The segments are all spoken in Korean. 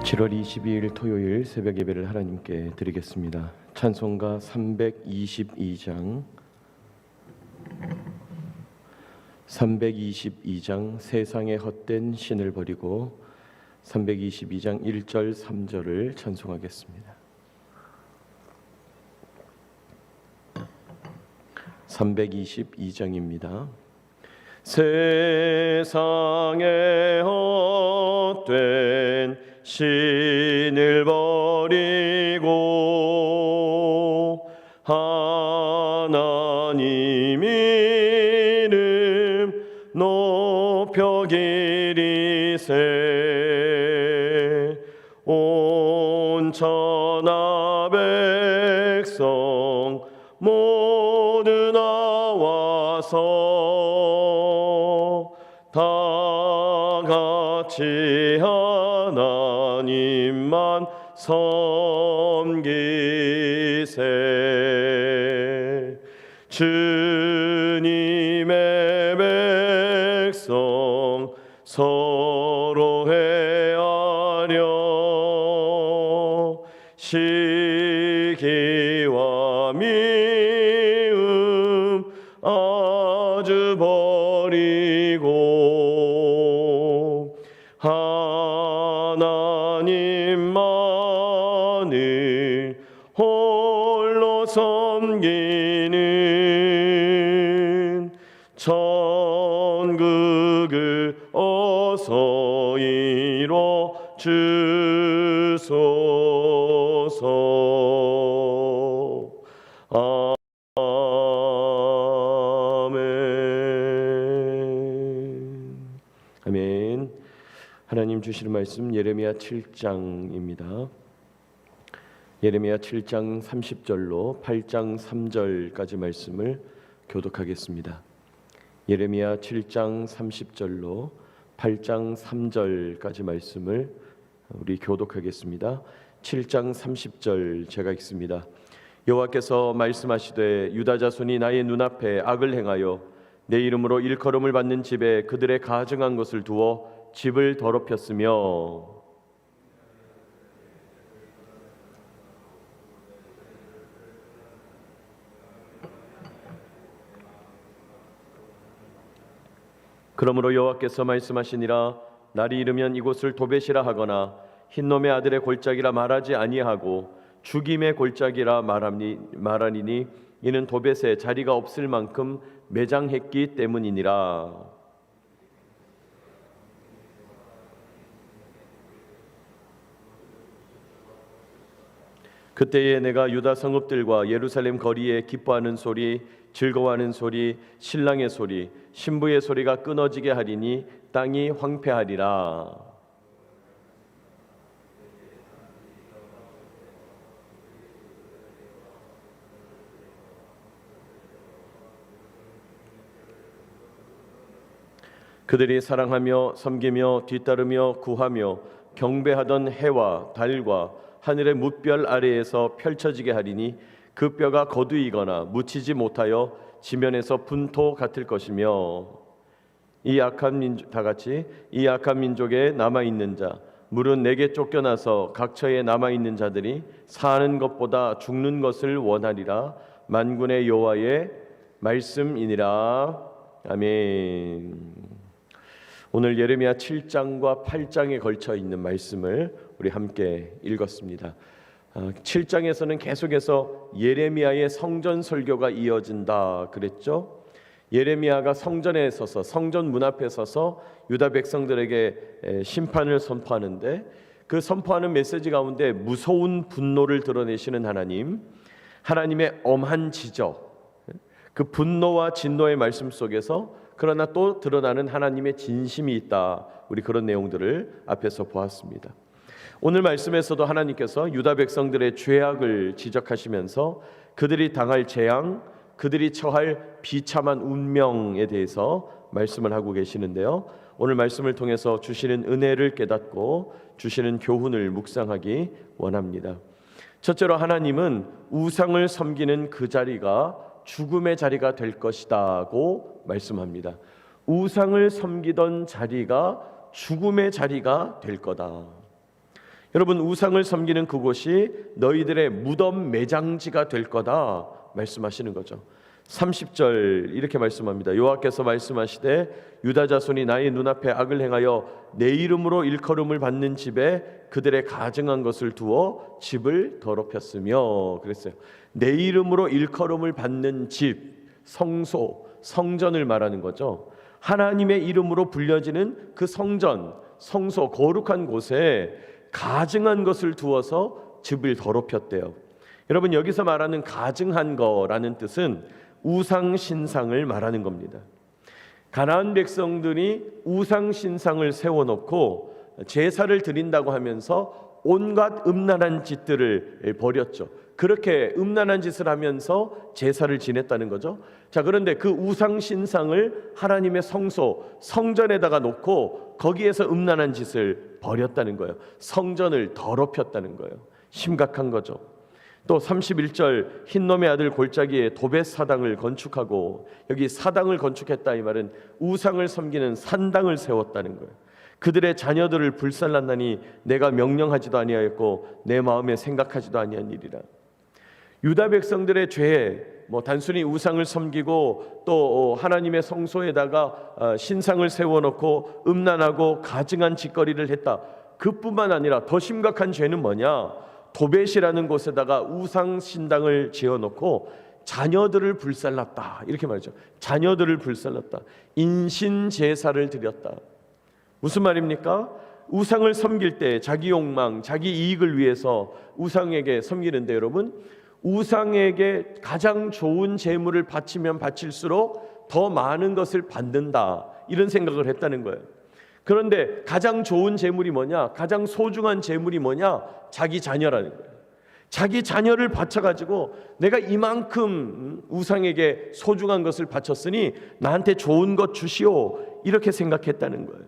7월 22일 토요일 새벽 예배를 하나님께 드리겠습니다. 찬송가 322장 세상의 헛된 신을 버리고 322장 1절 3절을 찬송하겠습니다. 322장입니다. 세상의 헛된 신을 버리고 하나님 이름 높여 기리세 온 천하 백성 모두 나와서 다 같이 하나님만 섬기세. 주님의 백성 서로 헤아려 시기와 미움 아주 버리고 하나님만을 홀로 섬기는 천국을 어서 이뤄 주소서. 아멘. 하나님 주시는 말씀 예레미야 7장입니다. 예레미야 7장 30절로 8장 3절까지 말씀을 교독하겠습니다. 예레미야 7장 30절로 8장 3절까지 말씀을 우리 교독하겠습니다. 7장 30절 제가 읽습니다. 여호와께서 말씀하시되 유다 자손이 나의 눈앞에 악을 행하여 내 이름으로 일컬음을 받는 집에 그들의 가증한 것을 두어 집을 더럽혔으며 그러므로 여호와께서 말씀하시니라. 날이 이르면 이곳을 도벳이라 하거나 흰놈의 아들의 골짜기라 말하지 아니하고 죽임의 골짜기라 말하니니 이는 도벳에 자리가 없을 만큼 매장했기 때문이니라. 그때에 내가 유다 성읍들과 예루살렘 거리에 기뻐하는 소리, 즐거워하는 소리, 신랑의 소리, 신부의 소리가 끊어지게 하리니 땅이 황폐하리라. 그들이 사랑하며 섬기며 뒤따르며 구하며 경배하던 해와 달과 하늘의 뭇별 아래에서 펼쳐지게 하리니 그 뼈가 거두이거나 묻히지 못하여 지면에서 분토 같을 것이며 이 악한 민족 다 같이 이 악한 민족에 남아 있는 자 물은 내게 쫓겨나서 각처에 남아 있는 자들이 사는 것보다 죽는 것을 원하리라. 만군의 여호와의 말씀이니라. 아멘. 오늘 예레미야 7장과 8장에 걸쳐 있는 말씀을 우리 함께 읽었습니다. 7장에서는 계속해서 예레미야의 성전 설교가 이어진다 그랬죠. 예레미야가 성전에 서서 성전 문 앞에 서서 유다 백성들에게 심판을 선포하는데 그 선포하는 메시지 가운데 무서운 분노를 드러내시는 하나님의 엄한 지적, 그 분노와 진노의 말씀 속에서 그러나 또 드러나는 하나님의 진심이 있다. 우리 그런 내용들을 앞에서 보았습니다. 오늘 말씀에서도 하나님께서 유다 백성들의 죄악을 지적하시면서 그들이 당할 재앙, 그들이 처할 비참한 운명에 대해서 말씀을 하고 계시는데요. 오늘 말씀을 통해서 주시는 은혜를 깨닫고 주시는 교훈을 묵상하기 원합니다. 첫째로 하나님은 우상을 섬기는 그 자리가 죽음의 자리가 될 것이다고 말씀합니다. 우상을 섬기던 자리가 죽음의 자리가 될 거다. 여러분, 우상을 섬기는 그곳이 너희들의 무덤 매장지가 될 거다 말씀하시는 거죠. 30절 이렇게 말씀합니다. 여호와께서 말씀하시되 유다 자손이 나의 눈앞에 악을 행하여 내 이름으로 일컬음을 받는 집에 그들의 가증한 것을 두어 집을 더럽혔으며 그랬어요. 내 이름으로 일컬음을 받는 집, 성소, 성전을 말하는 거죠. 하나님의 이름으로 불려지는 그 성전, 성소, 거룩한 곳에 가증한 것을 두어서 집을 더럽혔대요. 여러분, 여기서 말하는 가증한 거라는 뜻은 우상 신상을 말하는 겁니다. 가나안 백성들이 우상 신상을 세워놓고 제사를 드린다고 하면서 온갖 음란한 짓들을 벌였죠. 그렇게 음란한 짓을 하면서 제사를 지냈다는 거죠. 자, 그런데 그 우상 신상을 하나님의 성소, 성전에다가 놓고 거기에서 음란한 짓을 벌였다는 거예요. 성전을 더럽혔다는 거예요. 심각한 거죠. 또 31절 흰놈의 아들 골짜기에 도벳 사당을 건축하고, 여기 사당을 건축했다 이 말은 우상을 섬기는 산당을 세웠다는 거예요. 그들의 자녀들을 불살랐나니 내가 명령하지도 아니하였고 내 마음에 생각하지도 아니한 일이라. 유다 백성들의 죄에 단순히 우상을 섬기고 또 하나님의 성소에다가 신상을 세워놓고 음란하고 가증한 짓거리를 했다. 그뿐만 아니라 더 심각한 죄는 뭐냐? 도벳이라는 곳에다가 우상 신당을 지어놓고 자녀들을 불살랐다 이렇게 말이죠. 자녀들을 불살랐다. 인신 제사를 드렸다. 무슨 말입니까? 우상을 섬길 때 자기 욕망, 자기 이익을 위해서 우상에게 섬기는데, 여러분, 우상에게 가장 좋은 재물을 바치면 바칠수록 더 많은 것을 받는다 이런 생각을 했다는 거예요. 그런데 가장 좋은 재물이 뭐냐? 가장 소중한 재물이 뭐냐? 자기 자녀라는 거예요. 자기 자녀를 바쳐가지고 내가 이만큼 우상에게 소중한 것을 바쳤으니 나한테 좋은 것 주시오 이렇게 생각했다는 거예요.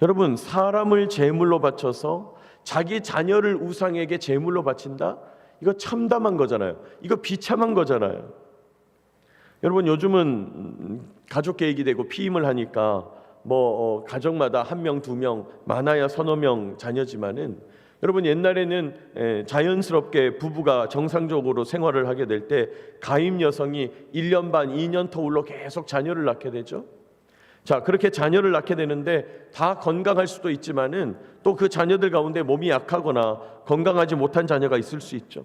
여러분, 사람을 제물로 바쳐서 자기 자녀를 우상에게 제물로 바친다? 이거 참담한 거잖아요. 이거 비참한 거잖아요. 여러분, 요즘은 가족 계획이 되고 피임을 하니까 가정마다 1명, 2명, 많아야 서너 명 자녀지만은, 여러분, 옛날에는 자연스럽게 부부가 정상적으로 생활을 하게 될 때 가임 여성이 1년 반, 2년 터울로 계속 자녀를 낳게 되죠. 자, 그렇게 자녀를 낳게 되는데 다 건강할 수도 있지만은 또 그 자녀들 가운데 몸이 약하거나 건강하지 못한 자녀가 있을 수 있죠.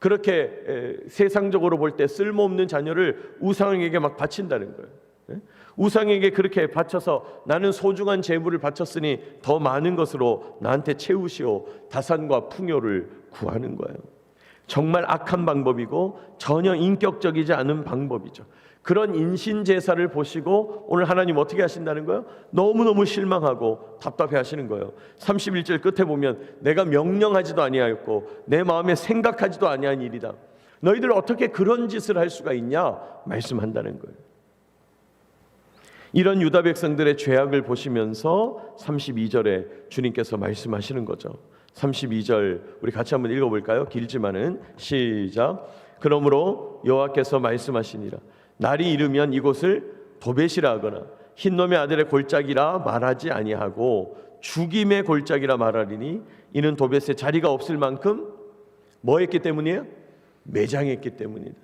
그렇게 세상적으로 볼 때 쓸모없는 자녀를 우상에게 막 바친다는 거예요. 우상에게 그렇게 바쳐서 나는 소중한 재물을 바쳤으니 더 많은 것으로 나한테 채우시오, 다산과 풍요를 구하는 거예요. 정말 악한 방법이고 전혀 인격적이지 않은 방법이죠. 그런 인신제사를 보시고 오늘 하나님 어떻게 하신다는 거예요? 너무너무 실망하고 답답해 하시는 거예요. 31절 끝에 보면 내가 명령하지도 아니하였고 내 마음에 생각하지도 아니한 일이다. 너희들 어떻게 그런 짓을 할 수가 있냐 말씀한다는 거예요. 이런 유다 백성들의 죄악을 보시면서 32절에 주님께서 말씀하시는 거죠. 32절 우리 같이 한번 읽어볼까요? 길지만은 시작. 그러므로 여호와께서 말씀하시니라. 날이 이르면 이곳을 도벳이라 하거나 흰놈의 아들의 골짜기라 말하지 아니하고 죽임의 골짜기라 말하리니 이는 도벳에 자리가 없을 만큼 뭐 했기 때문이에요? 매장했기 때문이다.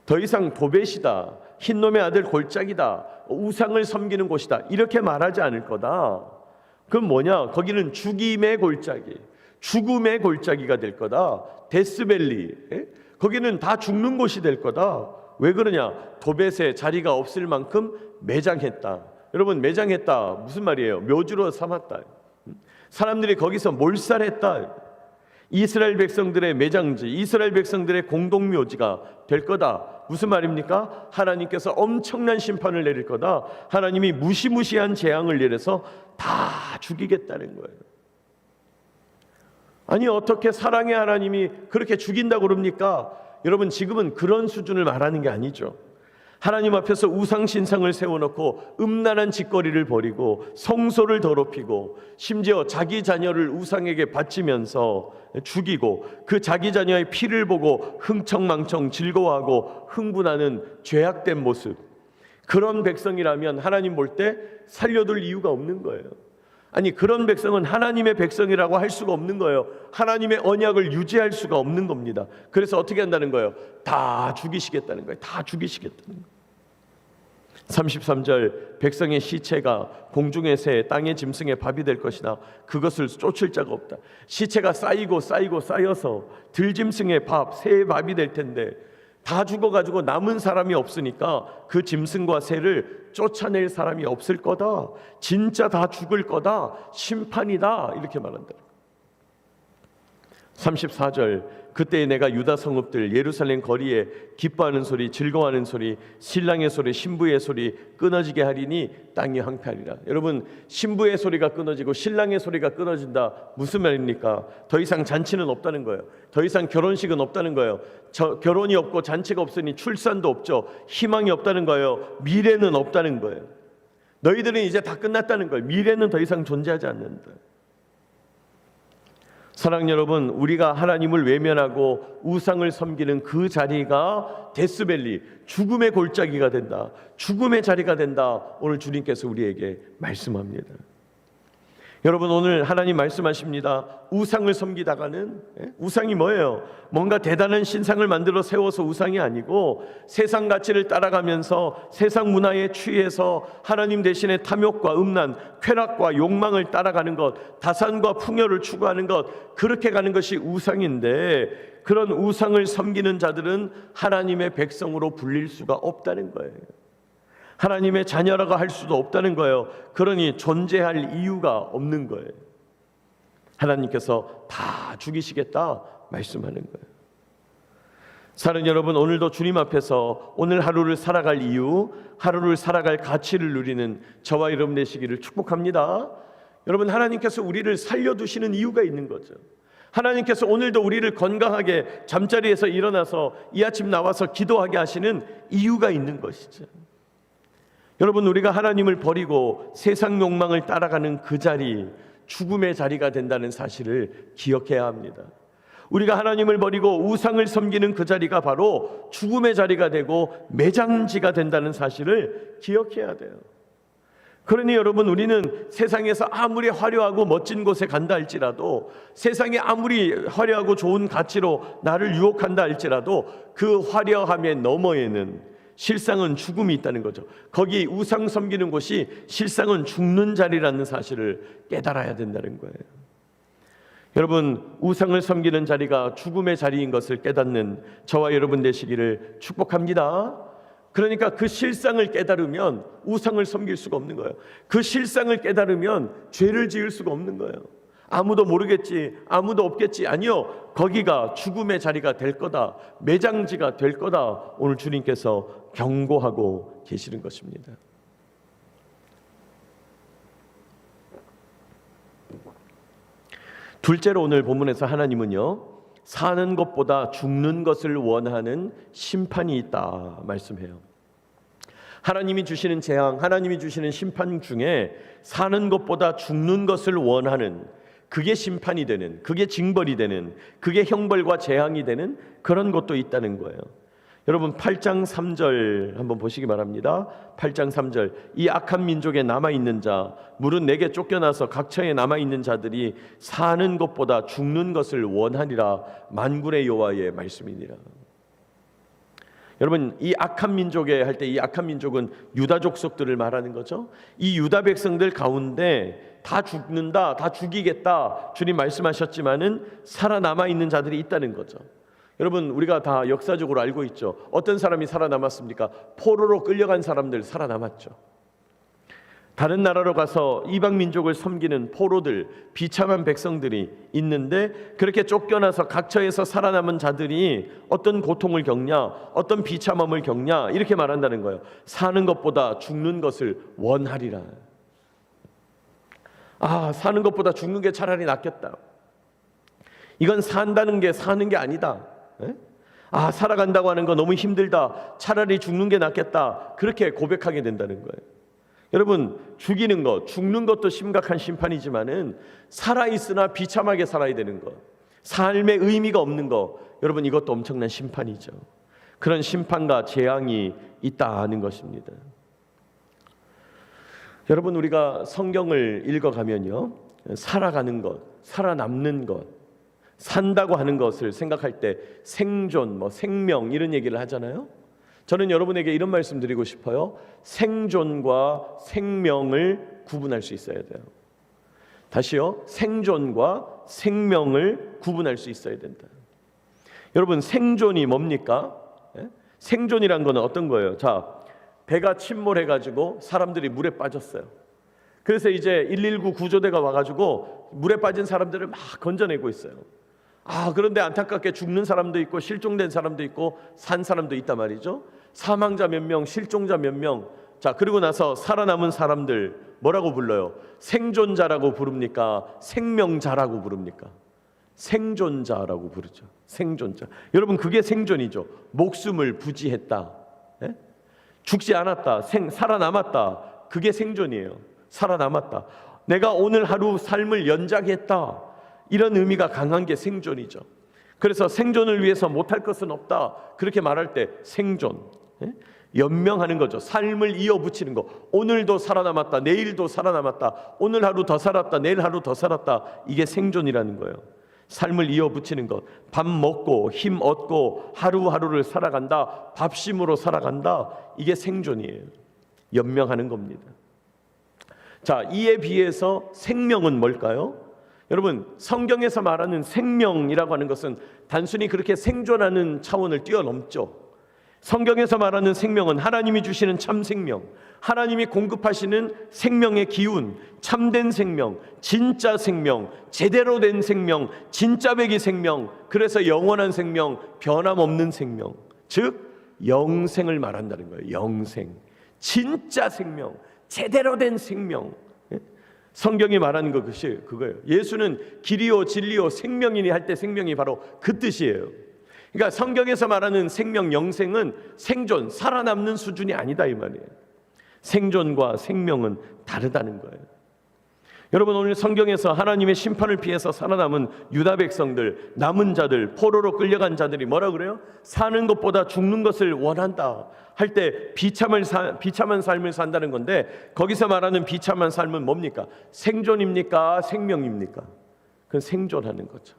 더 이상 도벳이다, 흰놈의 아들 골짜기다, 우상을 섬기는 곳이다 이렇게 말하지 않을 거다. 그럼 뭐냐? 거기는 죽임의 골짜기, 죽음의 골짜기가 될 거다. 데스밸리, 거기는 다 죽는 곳이 될 거다. 왜 그러냐? 도벳에 자리가 없을 만큼 매장했다. 여러분, 매장했다 무슨 말이에요? 묘지로 삼았다. 사람들이 거기서 몰살했다. 이스라엘 백성들의 매장지, 이스라엘 백성들의 공동묘지가 될 거다. 무슨 말입니까? 하나님께서 엄청난 심판을 내릴 거다. 하나님이 무시무시한 재앙을 내려서 다 죽이겠다는 거예요. 아니, 어떻게 사랑의 하나님이 그렇게 죽인다고 그럽니까? 여러분, 지금은 그런 수준을 말하는 게 아니죠. 하나님 앞에서 우상신상을 세워놓고 음란한 짓거리를 벌이고 성소를 더럽히고 심지어 자기 자녀를 우상에게 바치면서 죽이고 그 자기 자녀의 피를 보고 흥청망청 즐거워하고 흥분하는 죄악된 모습, 그런 백성이라면 하나님 볼 때 살려둘 이유가 없는 거예요. 아니, 그런 백성은 하나님의 백성이라고 할 수가 없는 거예요. 하나님의 언약을 유지할 수가 없는 겁니다. 그래서 어떻게 한다는 거예요? 다 죽이시겠다는 거예요. 다 죽이시겠다는 거예요. 33절, 백성의 시체가 공중의 새, 땅의 짐승의 밥이 될 것이나 그것을 쫓을 자가 없다. 시체가 쌓이고 쌓여서 들짐승의 밥, 새의 밥이 될 텐데 다 죽어가지고 남은 사람이 없으니까 그 짐승과 새를 쫓아낼 사람이 없을 거다. 진짜 다 죽을 거다. 심판이다. 이렇게 말한다. 34절, 그때 내가 유다 성읍들 예루살렘 거리에 기뻐하는 소리, 즐거워하는 소리, 신랑의 소리, 신부의 소리 끊어지게 하리니 땅이 황폐하리라. 여러분, 신부의 소리가 끊어지고 신랑의 소리가 끊어진다. 무슨 말입니까? 더 이상 잔치는 없다는 거예요. 더 이상 결혼식은 없다는 거예요. 결혼이 없고 잔치가 없으니 출산도 없죠. 희망이 없다는 거예요. 미래는 없다는 거예요. 너희들은 이제 다 끝났다는 거예요. 미래는 더 이상 존재하지 않는다. 사랑하는 여러분, 우리가 하나님을 외면하고 우상을 섬기는 그 자리가 데스밸리, 죽음의 골짜기가 된다. 죽음의 자리가 된다. 오늘 주님께서 우리에게 말씀합니다. 여러분, 오늘 하나님 말씀하십니다. 우상을 섬기다가는, 우상이 뭐예요? 뭔가 대단한 신상을 만들어 세워서 우상이 아니고 세상 가치를 따라가면서 세상 문화에 취해서 하나님 대신에 탐욕과 음란, 쾌락과 욕망을 따라가는 것, 다산과 풍요를 추구하는 것, 그렇게 가는 것이 우상인데, 그런 우상을 섬기는 자들은 하나님의 백성으로 불릴 수가 없다는 거예요. 하나님의 자녀라고 할 수도 없다는 거예요. 그러니 존재할 이유가 없는 거예요. 하나님께서 다 죽이시겠다 말씀하는 거예요. 사랑하는 여러분, 오늘도 주님 앞에서 오늘 하루를 살아갈 이유, 하루를 살아갈 가치를 누리는 저와 여러분 되시기를 축복합니다. 여러분, 하나님께서 우리를 살려두시는 이유가 있는 거죠. 하나님께서 오늘도 우리를 건강하게 잠자리에서 일어나서 이 아침 나와서 기도하게 하시는 이유가 있는 것이죠. 여러분, 우리가 하나님을 버리고 세상 욕망을 따라가는 그 자리, 죽음의 자리가 된다는 사실을 기억해야 합니다. 우리가 하나님을 버리고 우상을 섬기는 그 자리가 바로 죽음의 자리가 되고 매장지가 된다는 사실을 기억해야 돼요. 그러니 여러분, 우리는 세상에서 아무리 화려하고 멋진 곳에 간다 할지라도, 세상에 아무리 화려하고 좋은 가치로 나를 유혹한다 할지라도 그 화려함의 너머에는 실상은 죽음이 있다는 거죠. 거기 우상 섬기는 곳이 실상은 죽는 자리라는 사실을 깨달아야 된다는 거예요. 여러분, 우상을 섬기는 자리가 죽음의 자리인 것을 깨닫는 저와 여러분 되시기를 축복합니다. 그러니까 그 실상을 깨달으면 우상을 섬길 수가 없는 거예요. 그 실상을 깨달으면 죄를 지을 수가 없는 거예요. 아무도 모르겠지, 아무도 없겠지. 아니요, 거기가 죽음의 자리가 될 거다, 매장지가 될 거다. 오늘 주님께서 경고하고 계시는 것입니다. 둘째로 오늘 본문에서 하나님은요, 사는 것보다 죽는 것을 원하는 심판이 있다 말씀해요. 하나님이 주시는 재앙, 하나님이 주시는 심판 중에 사는 것보다 죽는 것을 원하는, 그게 심판이 되는, 그게 징벌이 되는, 그게 형벌과 재앙이 되는 그런 것도 있다는 거예요. 여러분, 8장 3절 한번 보시기 바랍니다. 8장 3절, 이 악한 민족에 남아있는 자, 물은 내게 쫓겨나서 각처에 남아있는 자들이 사는 것보다 죽는 것을 원하리라. 만군의 여호와의 말씀이니라. 여러분, 이 악한 민족에 할 때 이 악한 민족은 유다 족속들을 말하는 거죠. 이 유다 백성들 가운데 다 죽는다, 다 죽이겠다 주님 말씀하셨지만은 살아남아 있는 자들이 있다는 거죠. 여러분, 우리가 다 역사적으로 알고 있죠. 어떤 사람이 살아남았습니까? 포로로 끌려간 사람들 살아남았죠. 다른 나라로 가서 이방 민족을 섬기는 포로들, 비참한 백성들이 있는데, 그렇게 쫓겨나서 각처에서 살아남은 자들이 어떤 고통을 겪냐, 어떤 비참함을 겪냐, 이렇게 말한다는 거예요. 사는 것보다 죽는 것을 원하리라. 아, 사는 것보다 죽는 게 차라리 낫겠다. 이건 산다는 게 사는 게 아니다. 아, 살아간다고 하는 거 너무 힘들다. 차라리 죽는 게 낫겠다. 그렇게 고백하게 된다는 거예요. 여러분, 죽이는 것, 죽는 것도 심각한 심판이지만은 살아있으나 비참하게 살아야 되는 것, 삶의 의미가 없는 것, 여러분, 이것도 엄청난 심판이죠. 그런 심판과 재앙이 있다는 것입니다. 여러분, 우리가 성경을 읽어가면요, 살아가는 것, 살아남는 것, 산다고 하는 것을 생각할 때 생존, 생명 이런 얘기를 하잖아요. 저는 여러분에게 이런 말씀 드리고 싶어요. 생존과 생명을 구분할 수 있어야 돼요. 다시요, 생존과 생명을 구분할 수 있어야 된다. 여러분, 생존이 뭡니까? 생존이란 거는 어떤 거예요? 자, 배가 침몰해가지고 사람들이 물에 빠졌어요. 그래서 이제 119 구조대가 와가지고 물에 빠진 사람들을 막 건져내고 있어요. 그런데 안타깝게 죽는 사람도 있고 실종된 사람도 있고 산 사람도 있단 말이죠. 사망자 몇 명, 실종자 몇 명. 자, 그리고 나서 살아남은 사람들 뭐라고 불러요? 생존자라고 부릅니까? 생명자라고 부릅니까? 생존자라고 부르죠. 생존자. 여러분, 그게 생존이죠. 목숨을 부지했다, 죽지 않았다, 살아남았다. 그게 생존이에요. 살아남았다. 내가 오늘 하루 삶을 연장했다. 이런 의미가 강한 게 생존이죠. 그래서 생존을 위해서 못할 것은 없다. 그렇게 말할 때 생존, 연명하는 거죠. 삶을 이어붙이는 거. 오늘도 살아남았다, 내일도 살아남았다, 오늘 하루 더 살았다, 내일 하루 더 살았다. 이게 생존이라는 거예요. 삶을 이어붙이는 것. 밥 먹고 힘 얻고 하루하루를 살아간다, 밥심으로 살아간다. 이게 생존이에요. 연명하는 겁니다. 자, 이에 비해서 생명은 뭘까요? 여러분, 성경에서 말하는 생명이라고 하는 것은 단순히 그렇게 생존하는 차원을 뛰어넘죠. 성경에서 말하는 생명은 하나님이 주시는 참 생명, 하나님이 공급하시는 생명의 기운, 참된 생명, 진짜 생명, 제대로 된 생명, 진짜 배기 생명, 그래서 영원한 생명, 변함없는 생명, 즉 영생을 말한다는 거예요. 영생, 진짜 생명, 제대로 된 생명. 성경이 말하는 것이 그거예요. 예수는 길이요 진리요 생명이니 할 때 생명이 바로 그 뜻이에요. 그러니까 성경에서 말하는 생명, 영생은 생존, 살아남는 수준이 아니다 이 말이에요. 생존과 생명은 다르다는 거예요. 여러분, 오늘 성경에서 하나님의 심판을 피해서 살아남은 유다 백성들, 남은 자들, 포로로 끌려간 자들이 뭐라 그래요? 사는 것보다 죽는 것을 원한다 할 때 비참한 삶을 산다는 건데, 거기서 말하는 비참한 삶은 뭡니까? 생존입니까? 생명입니까? 그건 생존하는 거죠.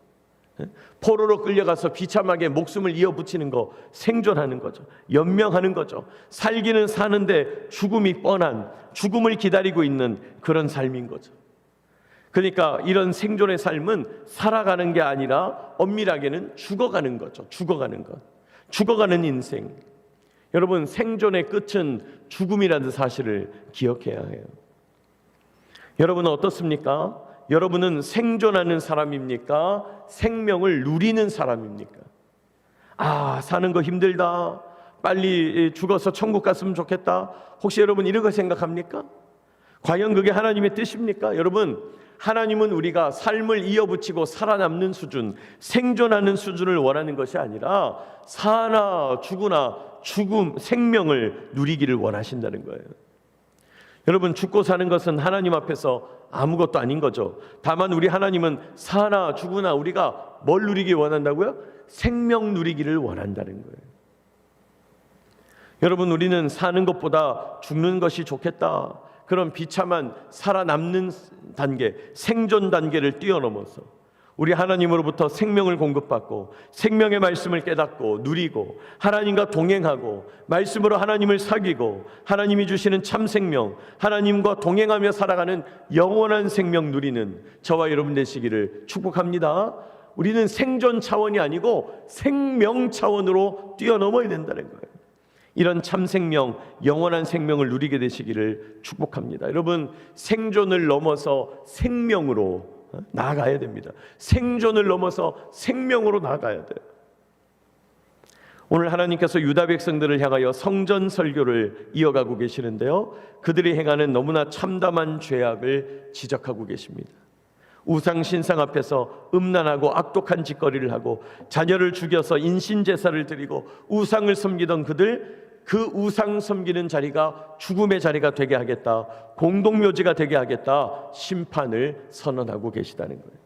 포로로 끌려가서 비참하게 목숨을 이어붙이는 거, 생존하는 거죠. 연명하는 거죠. 살기는 사는데 죽음이 뻔한, 죽음을 기다리고 있는 그런 삶인 거죠. 그러니까 이런 생존의 삶은 살아가는 게 아니라 엄밀하게는 죽어가는 거죠. 죽어가는 것, 죽어가는 인생. 여러분, 생존의 끝은 죽음이라는 사실을 기억해야 해요. 여러분은 어떻습니까? 여러분은 생존하는 사람입니까? 생명을 누리는 사람입니까? 사는 거 힘들다, 빨리 죽어서 천국 갔으면 좋겠다. 혹시 여러분 이런 거 생각합니까? 과연 그게 하나님의 뜻입니까? 여러분, 하나님은 우리가 삶을 이어붙이고 살아남는 수준, 생존하는 수준을 원하는 것이 아니라 사나 죽으나 생명을 누리기를 원하신다는 거예요. 여러분, 죽고 사는 것은 하나님 앞에서 아무것도 아닌 거죠. 다만 우리 하나님은 사나 죽으나 우리가 뭘 누리기 원한다고요? 생명 누리기를 원한다는 거예요. 여러분, 우리는 사는 것보다 죽는 것이 좋겠다, 그런 비참한 살아남는 단계, 생존 단계를 뛰어넘어서 우리 하나님으로부터 생명을 공급받고 생명의 말씀을 깨닫고 누리고 하나님과 동행하고 말씀으로 하나님을 사귀고 하나님이 주시는 참 생명, 하나님과 동행하며 살아가는 영원한 생명 누리는 저와 여러분 되시기를 축복합니다. 우리는 생존 차원이 아니고 생명 차원으로 뛰어넘어야 된다는 거예요. 이런 참 생명, 영원한 생명을 누리게 되시기를 축복합니다. 여러분, 생존을 넘어서 생명으로 나아가야 됩니다. 생존을 넘어서 생명으로 나아가야 돼요. 오늘 하나님께서 유다 백성들을 향하여 성전 설교를 이어가고 계시는데요, 그들이 행하는 너무나 참담한 죄악을 지적하고 계십니다. 우상 신상 앞에서 음란하고 악독한 짓거리를 하고 자녀를 죽여서 인신제사를 드리고 우상을 섬기던 그들, 그 우상 섬기는 자리가 죽음의 자리가 되게 하겠다, 공동묘지가 되게 하겠다, 심판을 선언하고 계시다는 거예요.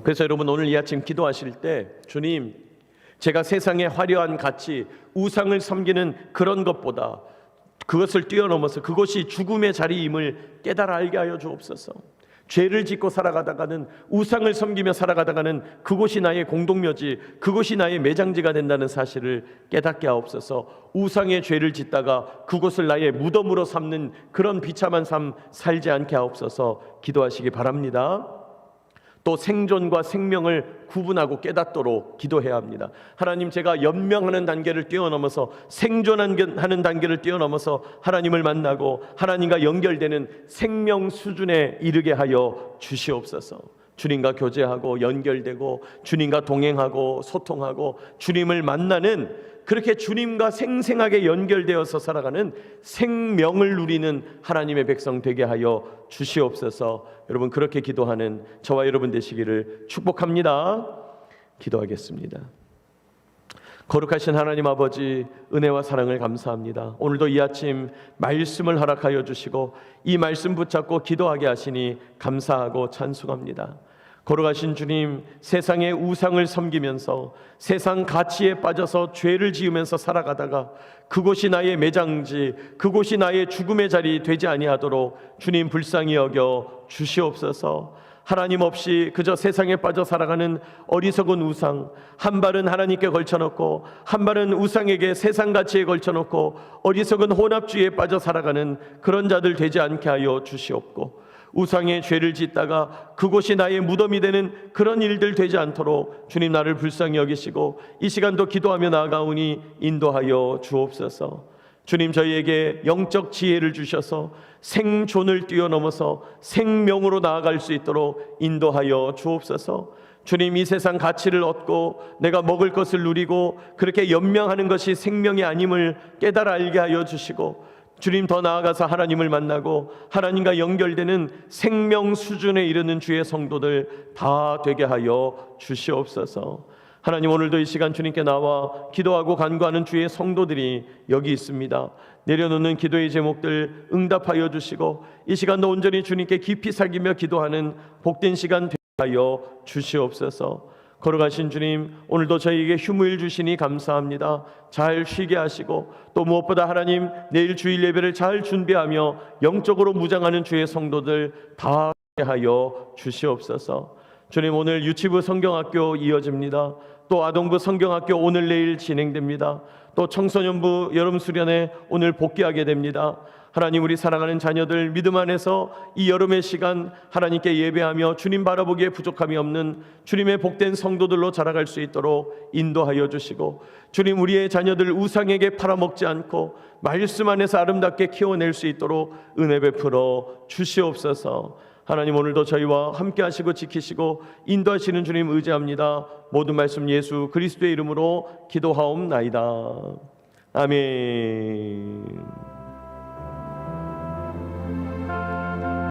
그래서 여러분, 오늘 이 아침 기도하실 때, 주님, 제가 세상의 화려한 가치, 우상을 섬기는 그런 것보다, 그것을 뛰어넘어서 그곳이 죽음의 자리임을 깨달아 알게 하여 주옵소서. 죄를 짓고 살아가다가는, 우상을 섬기며 살아가다가는 그곳이 나의 공동묘지, 그곳이 나의 매장지가 된다는 사실을 깨닫게 하옵소서. 우상의 죄를 짓다가 그곳을 나의 무덤으로 삼는 그런 비참한 삶 살지 않게 하옵소서 기도하시기 바랍니다. 또 생존과 생명을 구분하고 깨닫도록 기도해야 합니다. 하나님, 제가 연명하는 단계를 뛰어넘어서, 생존하는 단계를 뛰어넘어서 하나님을 만나고 하나님과 연결되는 생명 수준에 이르게 하여 주시옵소서. 주님과 교제하고 연결되고 주님과 동행하고 소통하고 주님을 만나는, 그렇게 주님과 생생하게 연결되어서 살아가는 생명을 누리는 하나님의 백성 되게 하여 주시옵소서. 여러분, 그렇게 기도하는 저와 여러분 되시기를 축복합니다. 기도하겠습니다. 거룩하신 하나님 아버지, 은혜와 사랑을 감사합니다. 오늘도 이 아침 말씀을 허락하여 주시고 이 말씀 붙잡고 기도하게 하시니 감사하고 찬송합니다. 거룩하신 주님, 세상의 우상을 섬기면서 세상 가치에 빠져서 죄를 지으면서 살아가다가 그곳이 나의 매장지, 그곳이 나의 죽음의 자리 되지 아니하도록 주님 불쌍히 여겨 주시옵소서. 하나님 없이 그저 세상에 빠져 살아가는 어리석은 우상, 한 발은 하나님께 걸쳐놓고 한 발은 우상에게, 세상 가치에 걸쳐놓고 어리석은 혼합주의에 빠져 살아가는 그런 자들 되지 않게 하여 주시옵고, 우상의 죄를 짓다가 그곳이 나의 무덤이 되는 그런 일들 되지 않도록 주님 나를 불쌍히 여기시고 이 시간도 기도하며 나아가오니 인도하여 주옵소서. 주님, 저희에게 영적 지혜를 주셔서 생존을 뛰어넘어서 생명으로 나아갈 수 있도록 인도하여 주옵소서. 주님, 이 세상 가치를 얻고 내가 먹을 것을 누리고 그렇게 연명하는 것이 생명이 아님을 깨달아 알게 하여 주시고, 주님, 더 나아가서 하나님을 만나고 하나님과 연결되는 생명 수준에 이르는 주의 성도들 다 되게 하여 주시옵소서. 하나님, 오늘도 이 시간 주님께 나와 기도하고 간구하는 주의 성도들이 여기 있습니다. 내려놓는 기도의 제목들 응답하여 주시고 이 시간도 온전히 주님께 깊이 사귀며 기도하는 복된 시간 되게 하여 주시옵소서. 거룩하신 주님, 오늘도 저희에게 휴무일 주시니 감사합니다. 잘 쉬게 하시고 또 무엇보다 하나님, 내일 주일 예배를 잘 준비하며 영적으로 무장하는 주의 성도들 다 하여 주시옵소서. 주님, 오늘 유치부 성경학교 이어집니다. 또 아동부 성경학교 오늘 내일 진행됩니다. 또 청소년부 여름 수련회 오늘 복귀하게 됩니다. 하나님, 우리 사랑하는 자녀들 믿음 안에서 이 여름의 시간 하나님께 예배하며 주님 바라보기에 부족함이 없는 주님의 복된 성도들로 자라갈 수 있도록 인도하여 주시고, 주님, 우리의 자녀들 우상에게 팔아먹지 않고 말씀 안에서 아름답게 키워낼 수 있도록 은혜 베풀어 주시옵소서. 하나님, 오늘도 저희와 함께 하시고 지키시고 인도하시는 주님 의지합니다. 모든 말씀 예수 그리스도의 이름으로 기도하옵나이다. 아멘.